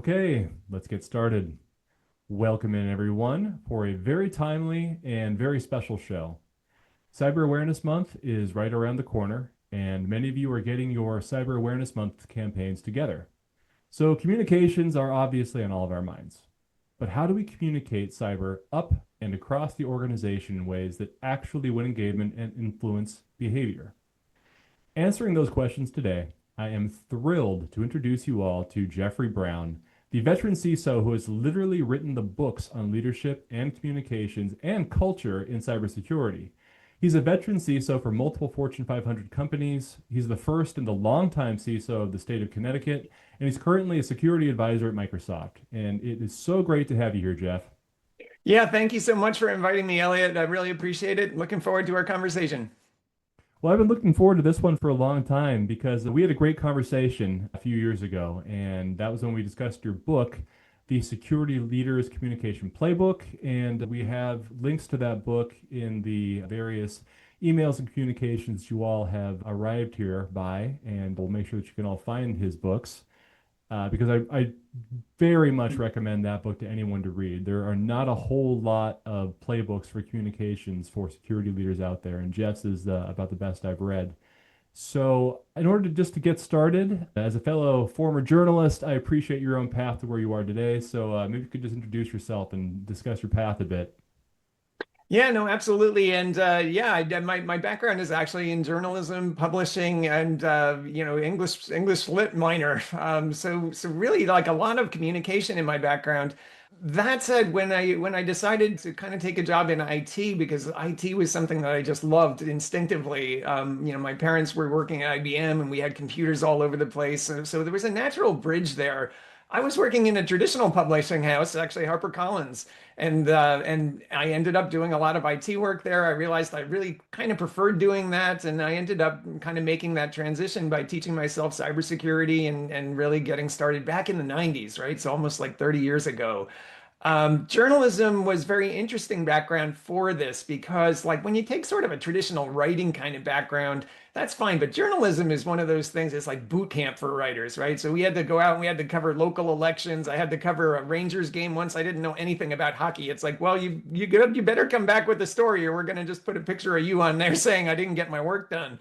Okay, let's get started. Welcome in everyone for a very timely and very special show. Cyber Awareness Month is right around the corner, and many of you are getting your Cyber Awareness Month campaigns together. So communications are obviously on all of our minds. But how do we communicate cyber up and across the organization in ways that actually win engagement and influence behavior? Answering those questions today, I am thrilled to introduce you all to Jeffrey Brown, the veteran CISO who has literally written the books on leadership and communications and culture in cybersecurity. He's a veteran CISO for multiple Fortune 500 companies. He's the first and the longtime CISO of the state of Connecticut, and he's currently a security advisor at Microsoft. And it is so great to have you here, Jeff. Yeah, thank you so much for inviting me, Elliot. I really appreciate it. Looking forward to our conversation. Well, I've been looking forward to this one for a long time because we had a great conversation a few years ago, and that was when we discussed your book, The Security Leaders Communication Playbook. And we have links to that book in the various emails and communications you all have arrived here by, and we'll make sure that you can all find his books because I very much recommend that book to anyone to read. There are not a whole lot of playbooks for communications for security leaders out there, and Jeff's is about the best I've read. So, in order to just to get started, as a fellow former journalist, I appreciate your own path to where you are today. So, maybe you could just introduce yourself and discuss your path a bit. Yeah, no, absolutely. And yeah, my background is actually in journalism, publishing, and English lit minor. So really like a lot of communication in my background. That said, when I decided to kind of take a job in IT because IT was something that I just loved instinctively. My parents were working at IBM and we had computers all over the place. So there was a natural bridge there. I was working in a traditional publishing house, actually HarperCollins, and I ended up doing a lot of IT work there. I realized I really kind of preferred doing that, and I ended up kind of making that transition by teaching myself cybersecurity and really getting started back in the 90s, right? So almost like 30 years ago. Journalism was very interesting background for this because, like, when you take sort of a traditional writing kind of background, that's fine. But journalism is one of those things. It's like boot camp for writers, right? So we had to go out and we had to cover local elections. I had to cover a Rangers game once. I didn't know anything about hockey. It's like, well, you better come back with a story, or we're gonna just put a picture of you on there saying I didn't get my work done.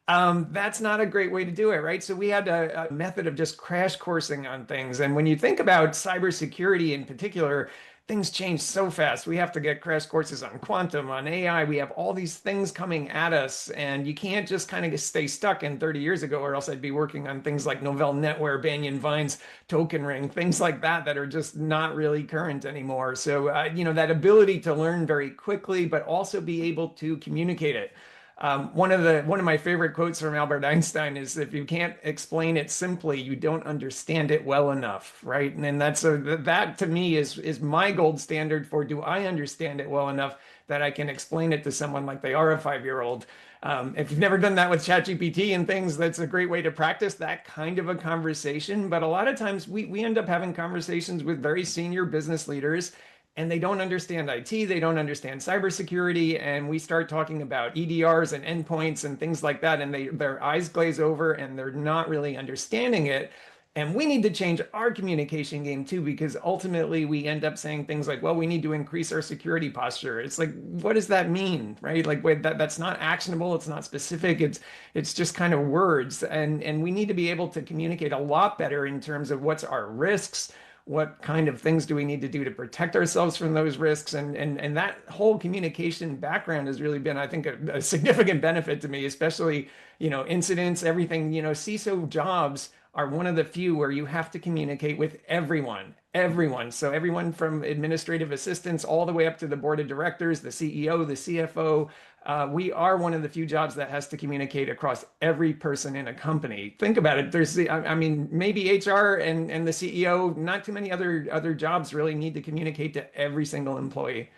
That's not a great way to do it, right? So we had a method of just crash coursing on things. And when you think about cybersecurity in particular, things change so fast. We have to get crash courses on quantum, on AI. We have all these things coming at us, and you can't just kind of stay stuck in 30 years ago, or else I'd be working on things like Novell NetWare, Banyan Vines, Token Ring, things like that that are just not really current anymore. So, that ability to learn very quickly, but also be able to communicate it. One of my favorite quotes from Albert Einstein is, "If you can't explain it simply, you don't understand it well enough," right? And that to me is my gold standard for, do I understand it well enough that I can explain it to someone like they are a 5-year-old. If you've never done that with ChatGPT and things, that's a great way to practice that kind of a conversation. But a lot of times we end up having conversations with very senior business leaders, and they don't understand IT, they don't understand cybersecurity, and we start talking about EDRs and endpoints and things like that, and their eyes glaze over and they're not really understanding it. And we need to change our communication game too, because ultimately we end up saying things like, well, we need to increase our security posture. It's like, what does that mean, right? Like, wait, that's not actionable, it's not specific, it's just kind of words. And we need to be able to communicate a lot better in terms of what's our risks, what kind of things do we need to do to protect ourselves from those risks, and that whole communication background has really been, I think, a significant benefit to me, especially incidents, everything. CISO jobs are one of the few where you have to communicate with everyone, so everyone from administrative assistants all the way up to the board of directors, the CEO, the CFO. We are one of the few jobs that has to communicate across every person in a company. Think about it. I mean, maybe HR and the CEO, not too many other jobs really need to communicate to every single employee.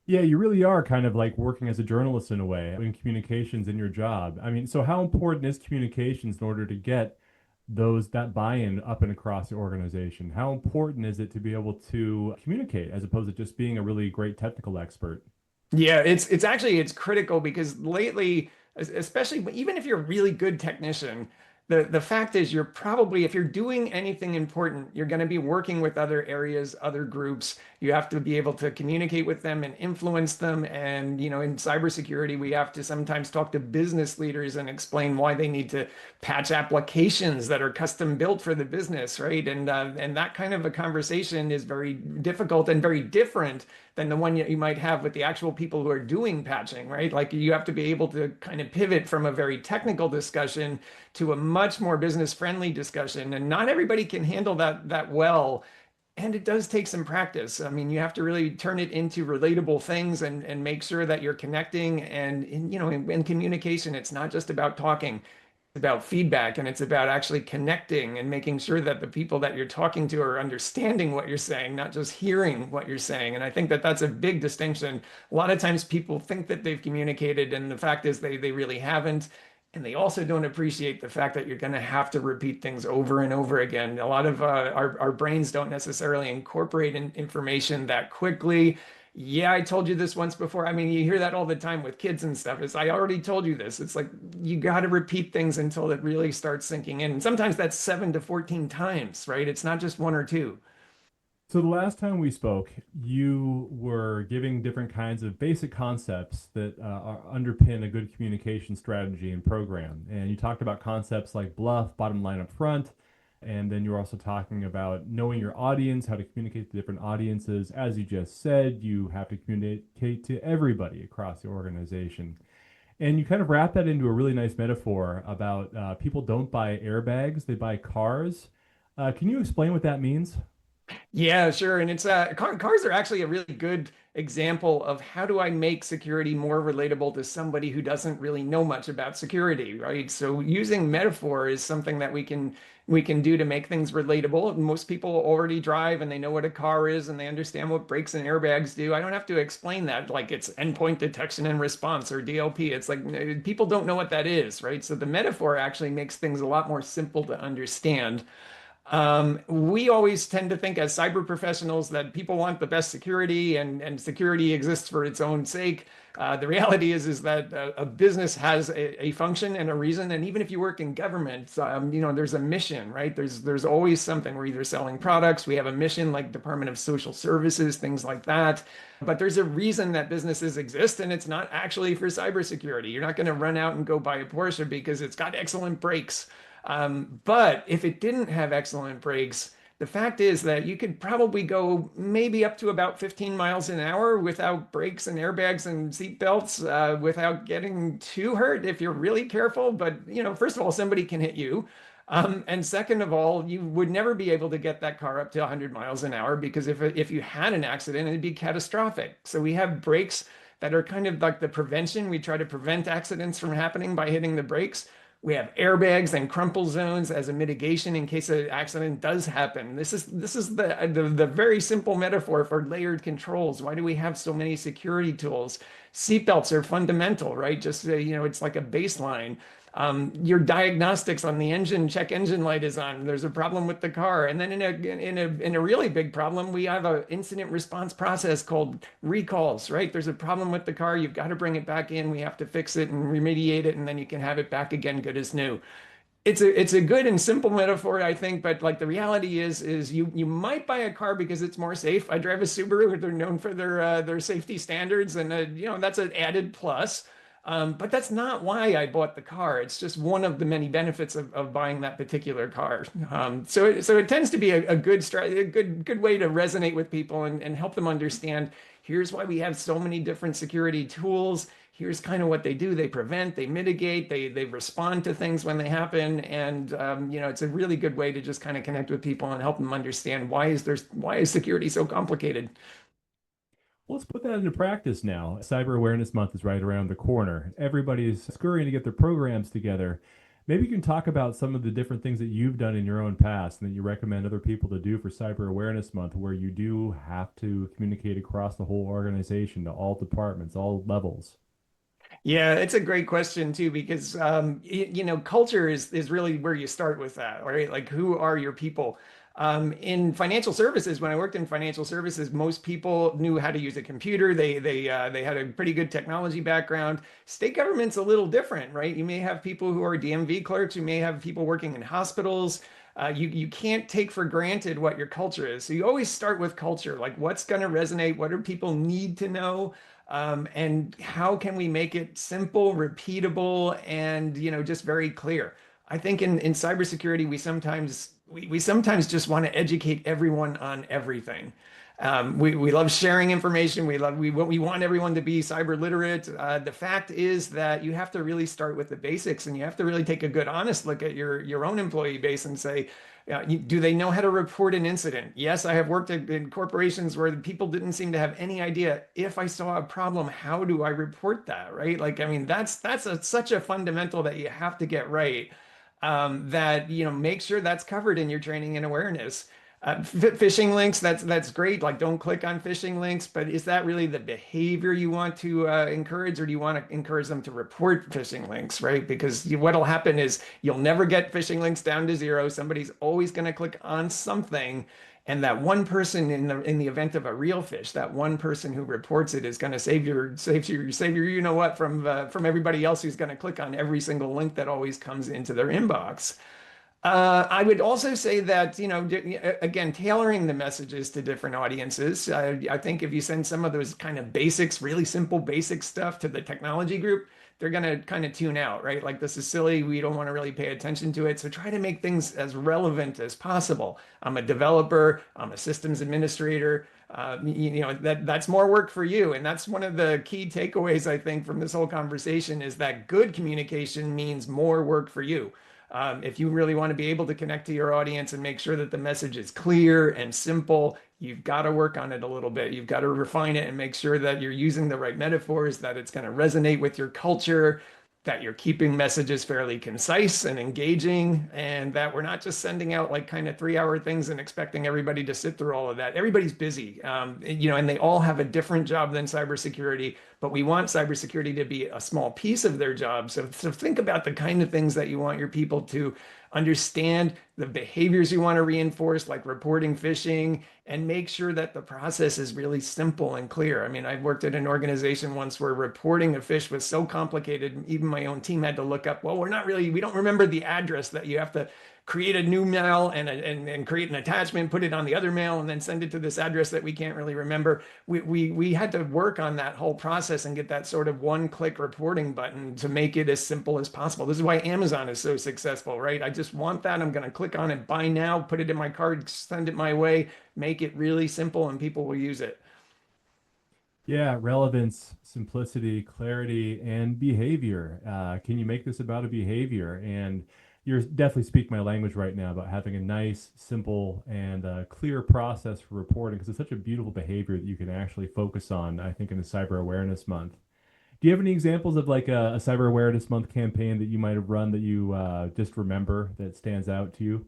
Yeah, you really are kind of like working as a journalist in a way, in communications in your job. I mean, so how important is communications in order to get that buy-in up and across the organization? How important is it to be able to communicate as opposed to just being a really great technical expert? Yeah, it's critical because lately, especially even if you're a really good technician, the fact is you're probably, if you're doing anything important, you're going to be working with other areas, other groups. You have to be able to communicate with them and influence them. And, in cybersecurity, we have to sometimes talk to business leaders and explain why they need to patch applications that are custom built for the business, right? And that kind of a conversation is very difficult and very different than the one you might have with the actual people who are doing patching, right? Like you have to be able to kind of pivot from a very technical discussion to a much more business friendly discussion. And not everybody can handle that well. And it does take some practice. I mean, you have to really turn it into relatable things and make sure that you're connecting and in communication, it's not just about talking about feedback and it's about actually connecting and making sure that the people that you're talking to are understanding what you're saying, not just hearing what you're saying. And I think that that's a big distinction. A lot of times people think that they've communicated, and the fact is they really haven't. And they also don't appreciate the fact that you're going to have to repeat things over and over again. A lot of our brains don't necessarily incorporate information that quickly. Yeah, I told you this once before. I mean, you hear that all the time with kids and stuff. It's, I already told you this. It's like you got to repeat things until it really starts sinking in. And sometimes that's 7 to 14 times, right? It's not just one or two. So the last time we spoke, you were giving different kinds of basic concepts that underpin a good communication strategy and program. And you talked about concepts like BLUF, bottom line up front. And then you were also talking about knowing your audience, how to communicate to different audiences. As you just said, you have to communicate to everybody across the organization. And you kind of wrap that into a really nice metaphor about people don't buy airbags, they buy cars. Can you explain what that means? Yeah, sure. And it's cars are actually a really good example of how do I make security more relatable to somebody who doesn't really know much about security, right? So using metaphor is something that we can do to make things relatable. Most people already drive and they know what a car is and they understand what brakes and airbags do. I don't have to explain that like it's endpoint detection and response or DLP. It's like people don't know what that is, right? So the metaphor actually makes things a lot more simple to understand. We always tend to think as cyber professionals that people want the best security and security exists for its own sake. The reality is that a business has a function and a reason. And even if you work in government, there's a mission, right? There's always something. We're either selling products, we have a mission like Department of Social Services, things like that. But there's a reason that businesses exist, and it's not actually for cybersecurity. You're not going to run out and go buy a Porsche because it's got excellent brakes. But if it didn't have excellent brakes, the fact is that you could probably go maybe up to about 15 miles an hour without brakes and airbags and seat belts, without getting too hurt if you're really careful. But, first of all, somebody can hit you. And second of all, you would never be able to get that car up to 100 miles an hour because if you had an accident, it'd be catastrophic. So we have brakes that are kind of like the prevention. We try to prevent accidents from happening by hitting the brakes. We have airbags and crumple zones as a mitigation in case an accident does happen. This is the very simple metaphor for layered controls. Why do we have so many security tools? Seatbelts are fundamental, right? Just it's like a baseline. Your diagnostics on the engine, check engine light is on. There's a problem with the car, and then in a really big problem, we have an incident response process called recalls. Right? There's a problem with the car. You've got to bring it back in. We have to fix it and remediate it, and then you can have it back again, good as new. It's a good and simple metaphor, I think, but like the reality is you might buy a car because it's more safe. I drive a Subaru. They're known for their safety standards, and that's an added plus. But that's not why I bought the car. It's just one of the many benefits of buying that particular car. So it tends to be a good way to resonate with people and help them understand. Here's why we have so many different security tools. Here's kind of what they do. They prevent, they mitigate, they respond to things when they happen, and it's a really good way to just kind of connect with people and help them understand why is security so complicated. Let's put that into practice now. Cyber Awareness Month is right around the corner. Everybody is scurrying to get their programs together. Maybe you can talk about some of the different things that you've done in your own past and that you recommend other people to do for Cyber Awareness Month, where you do have to communicate across the whole organization to all departments, all levels. Yeah, it's a great question too, because culture is really where you start with that, right? Like, who are your people? In financial services, when I worked in financial services, most people knew how to use a computer. They had a pretty good technology background. State government's a little different, right? You may have people who are DMV clerks. You may have people working in hospitals. You can't take for granted what your culture is. So you always start with culture, like what's going to resonate, what do people need to know, and how can we make it simple, repeatable, and just very clear. I think in cybersecurity, we sometimes just want to educate everyone on everything. We love sharing information. We want everyone to be cyber literate. The fact is that you have to really start with the basics, and you have to really take a good, honest look at your own employee base and say, do they know how to report an incident? Yes, I have worked in corporations where the people didn't seem to have any idea. If I saw a problem, how do I report that, right? Like, I mean, such a fundamental that you have to get right. That make sure that's covered in your training and awareness. Phishing links, that's great. Like, don't click on phishing links, but is that really the behavior you want to encourage, or do you want to encourage them to report phishing links, right? Because what'll happen is you'll never get phishing links down to zero. Somebody's always going to click on something, and that one person in the event of a real phish, that one person who reports it is going to save your from everybody else who's going to click on every single link that always comes into their inbox. I would also say that, again, tailoring the messages to different audiences. I think if you send some of those kind of basics, really simple basic stuff to the technology group, they're going to kind of tune out, right? Like, this is silly. We don't want to really pay attention to it. So try to make things as relevant as possible. I'm a developer, I'm a systems administrator. That's more work for you. And that's one of the key takeaways, I think, from this whole conversation is that good communication means more work for you. If you really want to be able to connect to your audience and make sure that the message is clear and simple, you've got to work on it a little bit. You've got to refine it and make sure that you're using the right metaphors, that it's going to resonate with your culture, that you're keeping messages fairly concise and engaging, and that we're not just sending out like kind of 3-hour things and expecting everybody to sit through all of that. Everybody's busy, and they all have a different job than cybersecurity, but we want cybersecurity to be a small piece of their job. So think about the kind of things that you want your people to understand, the behaviors you want to reinforce, like reporting phishing, and make sure that the process is really simple and clear. I mean, I worked at an organization once where reporting a phish was so complicated, even my own team had to look up, well, we don't remember the address that you have to create a new mail and create an attachment, put it on the other mail, and then send it to this address that we can't really remember. We had to work on that whole process and get that sort of one-click reporting button to make it as simple as possible. This is why Amazon is so successful, right? I just want that. I'm going to click on it, buy now, put it in my card, send it my way, make it really simple, and people will use it. Yeah, relevance, simplicity, clarity, and behavior. Can you make this about a behavior? And you're definitely speaking my language right now about having a nice, simple, and clear process for reporting because it's such a beautiful behavior that you can actually focus on, I think, in the Cyber Awareness Month. Do you have any examples of like a Cyber Awareness Month campaign that you might have run that you just remember that stands out to you?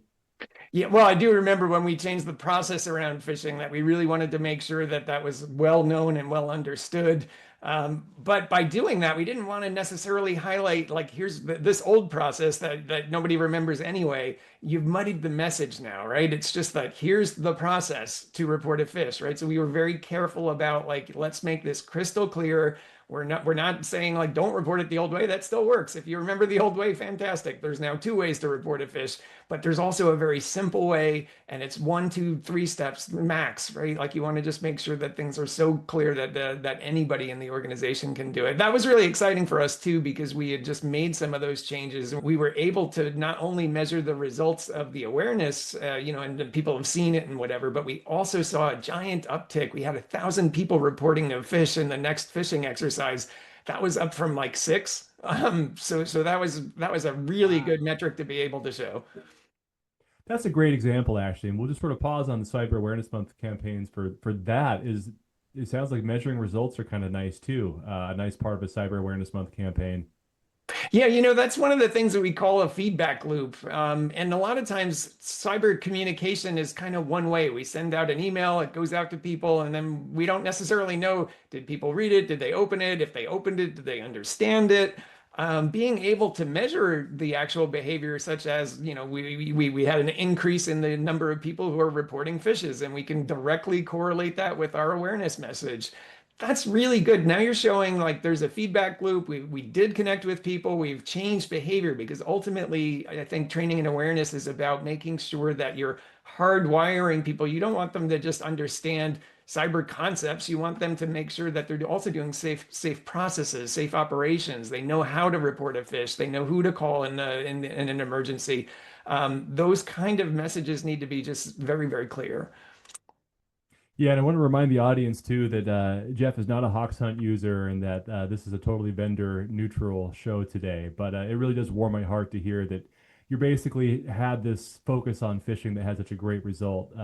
Yeah, well, I do remember when we changed the process around phishing that we really wanted to make sure that that was well known and well understood. But by doing that, we didn't want to necessarily highlight, like, here's this old process that nobody remembers anyway. You've muddied the message now, right? It's just that here's the process to report a phish, right? So we were very careful about, like, let's make this crystal clear. We're not saying like don't report it the old way. That still works. If you remember the old way, fantastic. There's now 2 ways to report a phish, but there's also a very simple way, and it's 1, 2, 3 steps max, right? Like, you want to just make sure that things are so clear that anybody in the organization can do it. That was really exciting for us too, because we had just made some of those changes. We were able to not only measure the results of the awareness, and people have seen it and whatever, but we also saw a giant uptick. We had 1,000 people reporting a phish in the next phishing exercise. That was up from like 6. So that was a really Wow. good metric to be able to show. That's a great example, actually. And we'll just sort of pause on the Cyber Awareness Month campaigns for that. It sounds like measuring results are kind of nice too. A nice part of a Cyber Awareness Month campaign. Yeah, that's one of the things that we call a feedback loop. And a lot of times, cyber communication is kind of one way. We send out an email, it goes out to people, and then we don't necessarily know, did people read it? Did they open it? If they opened it, did they understand it? being able to measure the actual behavior, such as, we had an increase in the number of people who are reporting phishes, and we can directly correlate that with our awareness message. That's really good. Now you're showing like there's a feedback loop. We did connect with people. We've changed behavior because ultimately, I think training and awareness is about making sure that you're hardwiring people. You don't want them to just understand cyber concepts. You want them to make sure that they're also doing safe processes, safe operations. They know how to report a phish. They know who to call in an emergency. Those kind of messages need to be just very, very clear. Yeah, and I want to remind the audience too that Jeff is not a Hoxhunt user and that this is a totally vendor neutral show today. But it really does warm my heart to hear that you basically had this focus on phishing that had such a great result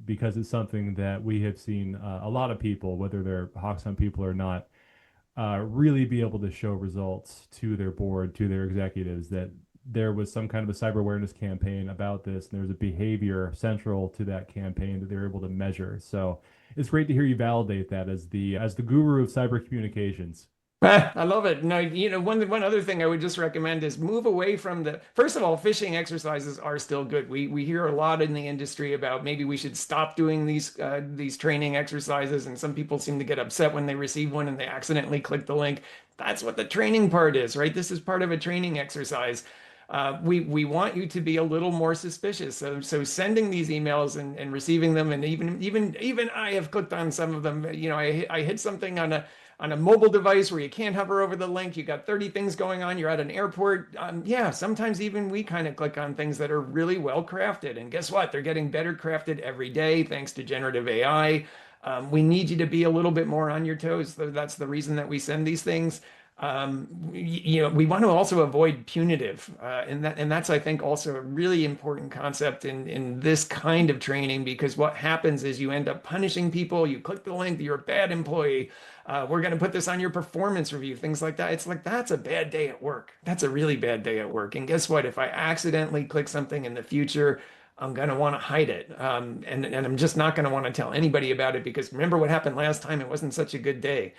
because it's something that we have seen a lot of people, whether they're Hoxhunt people or not, really be able to show results to their board, to their executives, that there was some kind of a cyber awareness campaign about this, and there's a behavior central to that campaign that they're able to measure. So it's great to hear you validate that as the guru of cyber communications. I love it. No, one other thing I would just recommend is move away from first of all, phishing exercises are still good. We hear a lot in the industry about maybe we should stop doing these training exercises, and some people seem to get upset when they receive one and they accidentally click the link. That's what the training part is, right? This is part of a training exercise. We want you to be a little more suspicious. So sending these emails and receiving them, and even I have clicked on some of them. I hit something on a mobile device where you can't hover over the link. You got 30 things going on. You're at an airport. Yeah, sometimes even we kind of click on things that are really well crafted. And guess what? They're getting better crafted every day thanks to generative AI. We need you to be a little bit more on your toes. That's the reason that we send these things. We want to also avoid punitive, and that's I think also a really important concept in this kind of training, because what happens is you end up punishing people. You click the link, you're a bad employee. We're going to put this on your performance review, things like that. It's like that's a bad day at work. That's a really bad day at work. And guess what? If I accidentally click something in the future, I'm going to want to hide it. And I'm just not going to want to tell anybody about it, because remember what happened last time? It wasn't such a good day.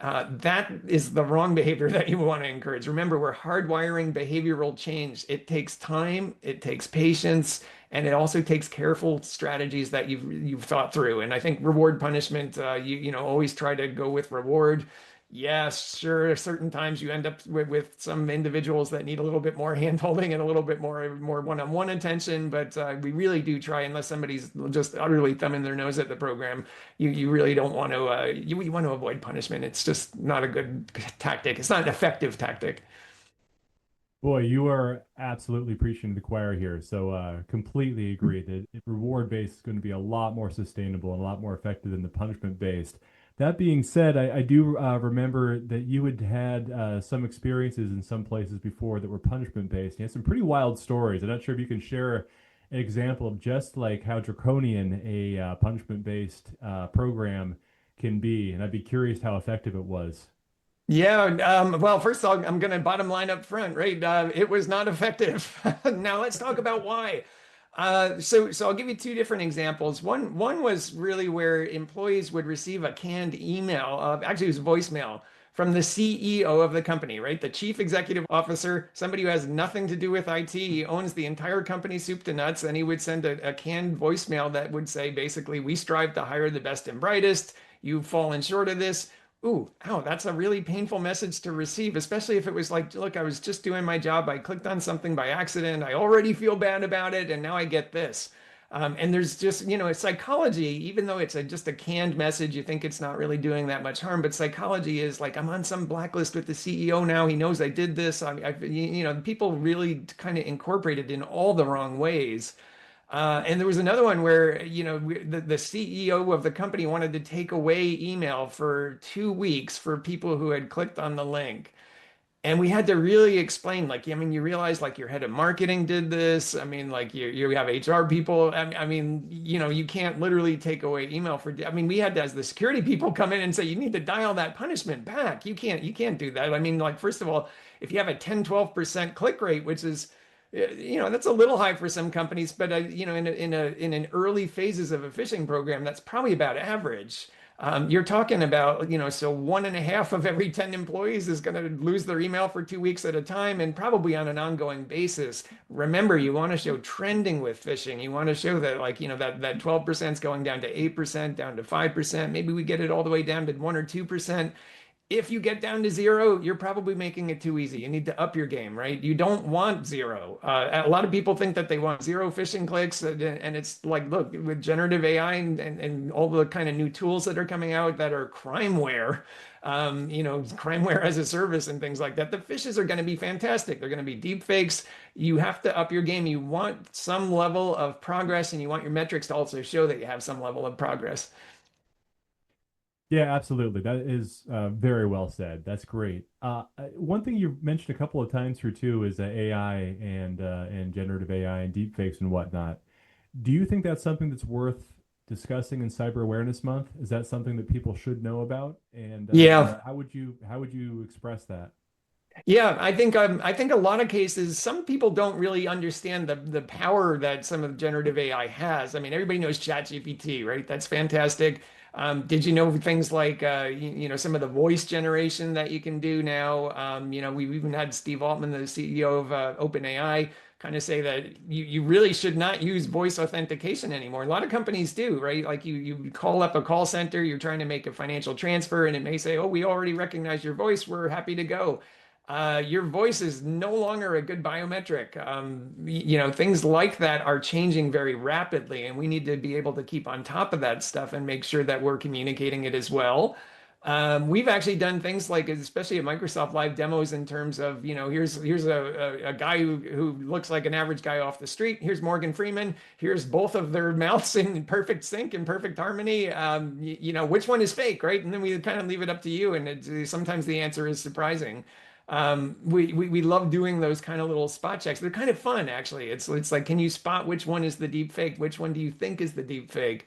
That is the wrong behavior that you want to encourage. Remember, we're hardwiring behavioral change. It takes time, it takes patience, and it also takes careful strategies that you've thought through. And I think reward punishment, always try to go with reward. Yes, sure. Certain times you end up with some individuals that need a little bit more handholding and a little bit more one-on-one attention. But we really do try, unless somebody's just utterly thumbing their nose at the program, you really don't want to you want to avoid punishment. It's just not a good tactic. It's not an effective tactic. Boy, you are absolutely preaching to the choir here. So completely agree that reward based is going to be a lot more sustainable and a lot more effective than the punishment based. That being said, I do remember that you had some experiences in some places before that were punishment based. You had some pretty wild stories. I'm not sure if you can share an example of just like how draconian a punishment based program can be, and I'd be curious how effective it was. Yeah, well, first of all, I'm going to bottom line up front, right? It was not effective. Now let's talk about why. So I'll give you two different examples. One was really where employees would receive a canned email, actually it was voicemail from the CEO of the company, right? The chief executive officer, somebody who has nothing to do with IT. He owns the entire company soup to nuts, and he would send a canned voicemail that would say, basically, we strive to hire the best and brightest. You've fallen short of this. Ooh, ow, that's a really painful message to receive, especially if it was like, look, I was just doing my job. I clicked on something by accident. I already feel bad about it, and now I get this. And there's just, psychology, even though it's just a canned message, you think it's not really doing that much harm. But psychology is like, I'm on some blacklist with the CEO now. He knows I did this. People really kind of incorporate it in all the wrong ways. And there was another one where, the CEO of the company wanted to take away email for 2 weeks for people who had clicked on the link. And we had to really explain, like, I mean, you realize like your head of marketing did this. I mean, like you have HR people. I mean, you can't literally take away email I mean, we had to, as the security people, come in and say, you need to dial that punishment back. You can't do that. I mean, like, first of all, if you have a 10, 12% click rate, which is, that's a little high for some companies, but in an early phases of a phishing program, that's probably about average. You're talking about, so 1.5 of every 10 employees is going to lose their email for 2 weeks at a time and probably on an ongoing basis. Remember, you want to show trending with phishing. You want to show that, like, that 12% is going down to 8%, down to 5%. Maybe we get it all the way down to 1 or 2%. If you get down to zero, you're probably making it too easy. You need to up your game, right? You don't want zero. A lot of people think that they want zero phishing clicks, and it's like, look, with generative AI and all the kind of new tools that are coming out that are crimeware, crimeware as a service and things like that, the phishes are going to be fantastic. They're going to be deep fakes. You have to up your game. You want some level of progress, and you want your metrics to also show that you have some level of progress. Yeah, absolutely. That is very well said. That's great. One thing you've mentioned a couple of times here too is AI and generative AI and deepfakes and whatnot. Do you think that's something that's worth discussing in Cyber Awareness Month? Is that something that people should know about? And Yeah. how would you express that? Yeah, I think a lot of cases, some people don't really understand the power that some of generative AI has. I mean, everybody knows ChatGPT, right? That's fantastic. Did you know things like some of the voice generation that you can do now? We've even had Steve Altman, the CEO of OpenAI, kind of say that you really should not use voice authentication anymore. A lot of companies do, right? Like you call up a call center, you're trying to make a financial transfer, and it may say, "Oh, we already recognize your voice. We're happy to go." Your voice is no longer a good biometric. Things like that are changing very rapidly, and we need to be able to keep on top of that stuff and make sure that we're communicating it as well. We've actually done things like, especially at Microsoft Live demos, in terms of, here's a guy who looks like an average guy off the street. Here's Morgan Freeman. Here's both of their mouths in perfect sync and perfect harmony. Which one is fake, right? And then we kind of leave it up to you, and sometimes the answer is surprising. We love doing those kind of little spot checks. They're kind of fun, actually. It's like, can you spot which one is the deep fake? Which one do you think is the deep fake?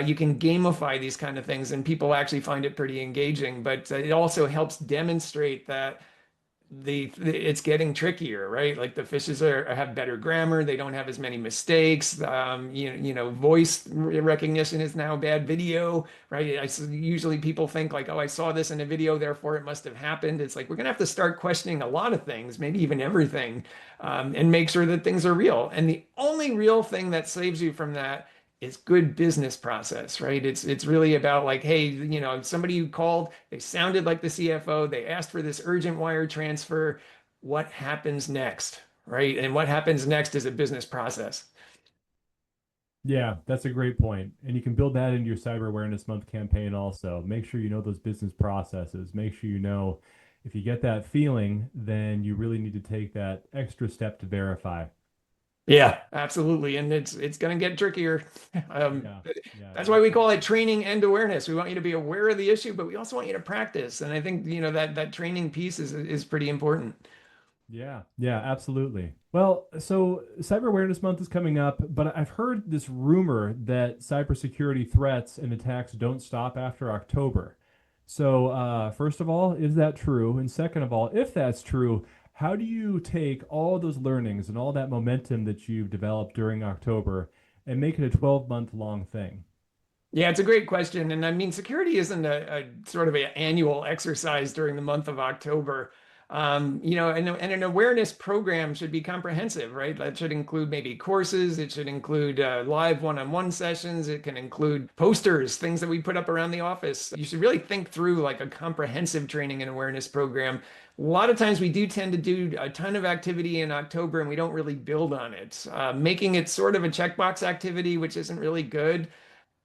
You can gamify these kind of things, and people actually find it pretty engaging. But it also helps demonstrate that it's getting trickier, right? Like the fishes have better grammar, they don't have as many mistakes. Voice recognition is now bad. Video, right? Usually people think like, oh, I saw this in a video, therefore it must have happened. It's like we're gonna have to start questioning a lot of things, maybe even everything, and make sure that things are real. And the only real thing that saves you from that is good business process, right? It's really about like, hey, somebody who called, they sounded like the CFO, they asked for this urgent wire transfer. What happens next, right? And what happens next is a business process. Yeah, that's a great point. And you can build that into your Cyber Awareness Month campaign also. Make sure you know those business processes. Make sure you know if you get that feeling, then you really need to take that extra step to verify. Yeah, absolutely. And it's going to get trickier. Um, Yeah, yeah, that's why we call it absolutely. training and awareness. We want you to be aware of the issue, but we also want you to practice. And I think, that training piece is pretty important. Yeah, yeah, absolutely. Well, so Cyber Awareness Month is coming up, but I've heard this rumor that cybersecurity threats and attacks don't stop after October. So, first of all, is that true? And second of all, if that's true, how do you take all those learnings and all that momentum that you've developed during October and make it a 12-month long thing? Yeah, it's a great question. And I mean, security isn't a sort of an annual exercise during the month of October. And an awareness program should be comprehensive, right? That should include maybe courses. It should include live one-on-one sessions. It can include posters, things that we put up around the office. You should really think through like a comprehensive training and awareness program. A lot of times we do tend to do a ton of activity in October and we don't really build on it, making it sort of a checkbox activity, which isn't really good.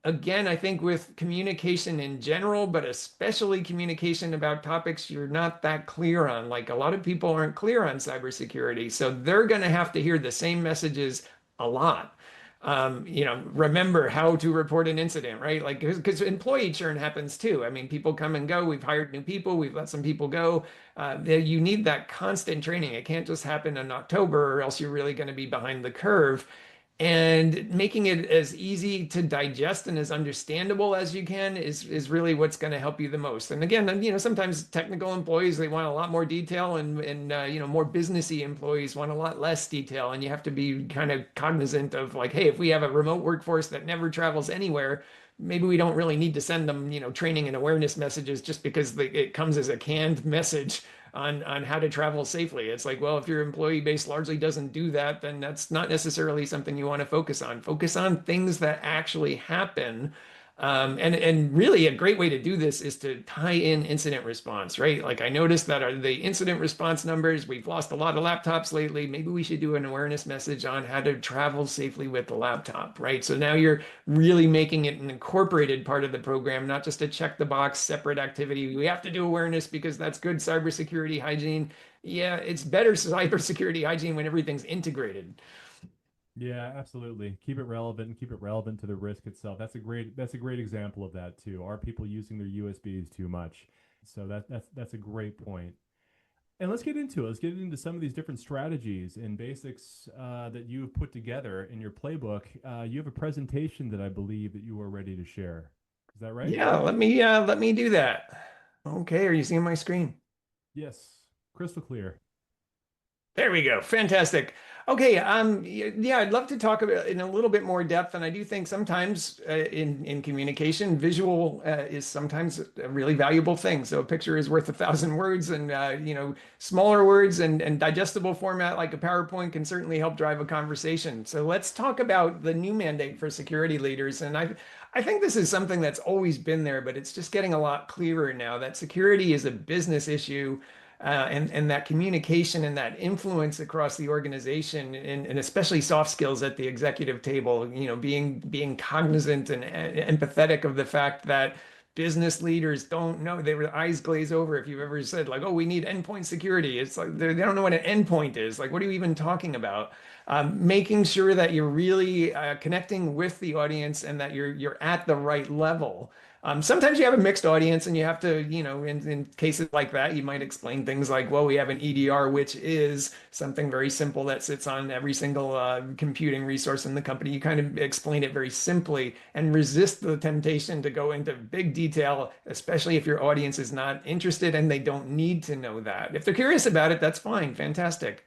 Again, I think with communication in general, but especially communication about topics you're not that clear on, like a lot of people aren't clear on cybersecurity. So they're going to have to hear the same messages a lot. Remember how to report an incident, right? Like, because employee churn happens too. I mean, people come and go. We've hired new people. We've let some people go. You need that constant training. It can't just happen in October, or else you're really going to be behind the curve. And making it as easy to digest and as understandable as you can is really what's going to help you the most. And again, sometimes technical employees, they want a lot more detail, and more businessy employees want a lot less detail. And you have to be kind of cognizant of like, hey, if we have a remote workforce that never travels anywhere, maybe we don't really need to send them, training and awareness messages just because it comes as a canned message on how to travel safely. It's like, well, if your employee base largely doesn't do that, then that's not necessarily something you want to focus on. Focus on things that actually happen. And really a great way to do this is to tie in incident response, right? Like I noticed that the incident response numbers, we've lost a lot of laptops lately. Maybe we should do an awareness message on how to travel safely with the laptop, right? So now you're really making it an incorporated part of the program, not just a check the box separate activity. We have to do awareness because that's good cybersecurity hygiene. Yeah, it's better cybersecurity hygiene when everything's integrated. Yeah, absolutely. Keep it relevant and keep it relevant to the risk itself. That's a great example of that too. Are people using their USBs too much? So that's a great point. And let's get into it. Let's get into some of these different strategies and basics that you have put together in your playbook. You have a presentation that I believe that you are ready to share. Is that right? Yeah, let me do that. Okay, are you seeing my screen? Yes. Crystal clear. There we go. Fantastic. Okay, yeah, I'd love to talk about in a little bit more depth, and I do think sometimes in communication, visual is sometimes a really valuable thing. So a picture is worth 1,000 words, and smaller words and digestible format like a PowerPoint can certainly help drive a conversation. So let's talk about the new mandate for security leaders, and I think this is something that's always been there, but it's just getting a lot clearer now that security is a business issue, and that communication and that influence across the organization, and especially soft skills at the executive table, being cognizant and empathetic of the fact that business leaders don't know, their eyes glaze over if you've ever said like, oh, we need endpoint security. It's like they don't know what an endpoint is. Like, what are you even talking about? Making sure that you're really connecting with the audience and that you're at the right level. Sometimes you have a mixed audience and you have to, in cases like that, you might explain things like, well, we have an EDR, which is something very simple that sits on every single computing resource in the company. You kind of explain it very simply and resist the temptation to go into big detail, especially if your audience is not interested and they don't need to know that. If they're curious about it, that's fine. Fantastic.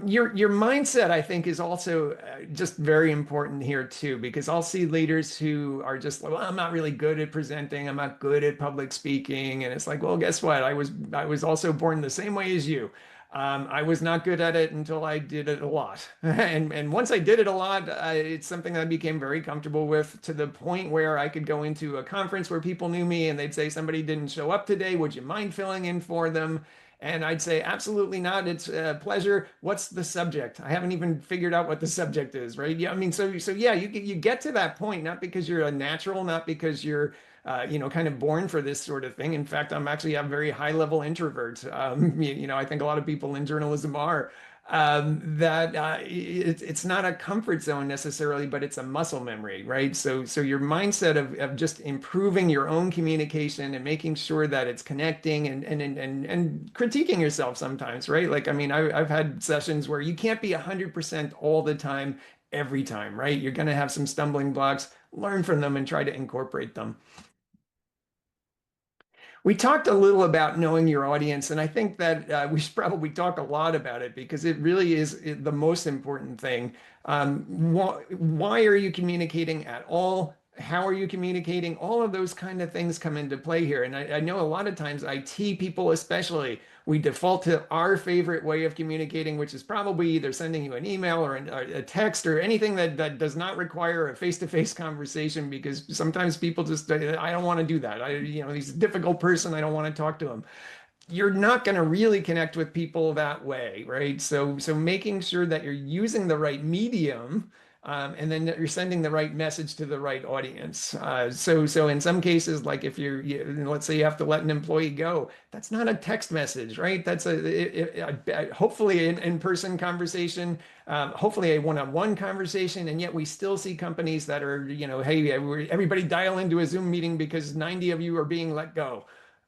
Your mindset, I think, is also just very important here too, because I'll see leaders who are just like, well, I'm not really good at presenting, I'm not good at public speaking, and it's like, well, guess what? I was also born the same way as you. I was not good at it until I did it a lot, and once I did it a lot, it's something that I became very comfortable with to the point where I could go into a conference where people knew me, and they'd say somebody didn't show up today. Would you mind filling in for them? And I'd say, absolutely not. It's a pleasure. What's the subject? I haven't even figured out what the subject is, right? Yeah, I mean, so yeah, you get to that point, not because you're a natural, not because you're, kind of born for this sort of thing. In fact, I'm actually a very high level introvert. I think a lot of people in journalism are. That it's not a comfort zone necessarily, but it's a muscle memory, right? So your mindset of just improving your own communication and making sure that it's connecting and critiquing yourself sometimes, right? Like, I mean, I've had sessions where you can't be 100% all the time, every time, right? You're going to have some stumbling blocks, learn from them and try to incorporate them. We talked a little about knowing your audience, and I think that we should probably talk a lot about it because it really is the most important thing. Why are you communicating at all? How are you communicating? All of those kind of things come into play here. And I know a lot of times IT people, especially, we default to our favorite way of communicating, which is probably either sending you an email or a text or anything that does not require a face-to-face conversation, because sometimes people just, I don't want to do that. He's a difficult person. I don't want to talk to him. You're not going to really connect with people that way, right? So making sure that you're using the right medium, and then that you're sending the right message to the right audience. So in some cases, like if let's say you have to let an employee go, that's not a text message, right? That's hopefully an in-person conversation, hopefully a one-on-one conversation, and yet we still see companies that are, hey, everybody dial into a Zoom meeting because 90 of you are being let go.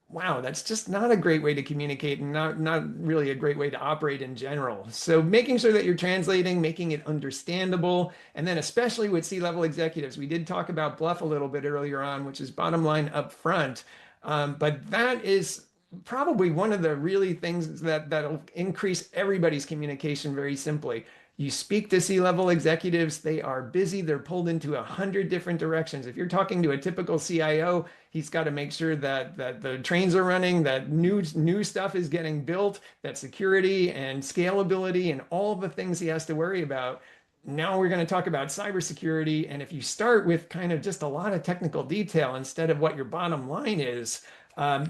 wow, that's just not a great way to communicate and not really a great way to operate in general. So making sure that you're translating, making it understandable, and then especially with C-level executives, we did talk about BLUF a little bit earlier on, which is bottom line up front. But that is probably one of the really things that'll increase everybody's communication very simply. You speak to C-level executives, they are busy, they're pulled into 100 different directions. If you're talking to a typical CIO, he's got to make sure that the trains are running, that new stuff is getting built, that security and scalability and all the things he has to worry about. Now we're going to talk about cybersecurity. And if you start with kind of just a lot of technical detail instead of what your bottom line is, I've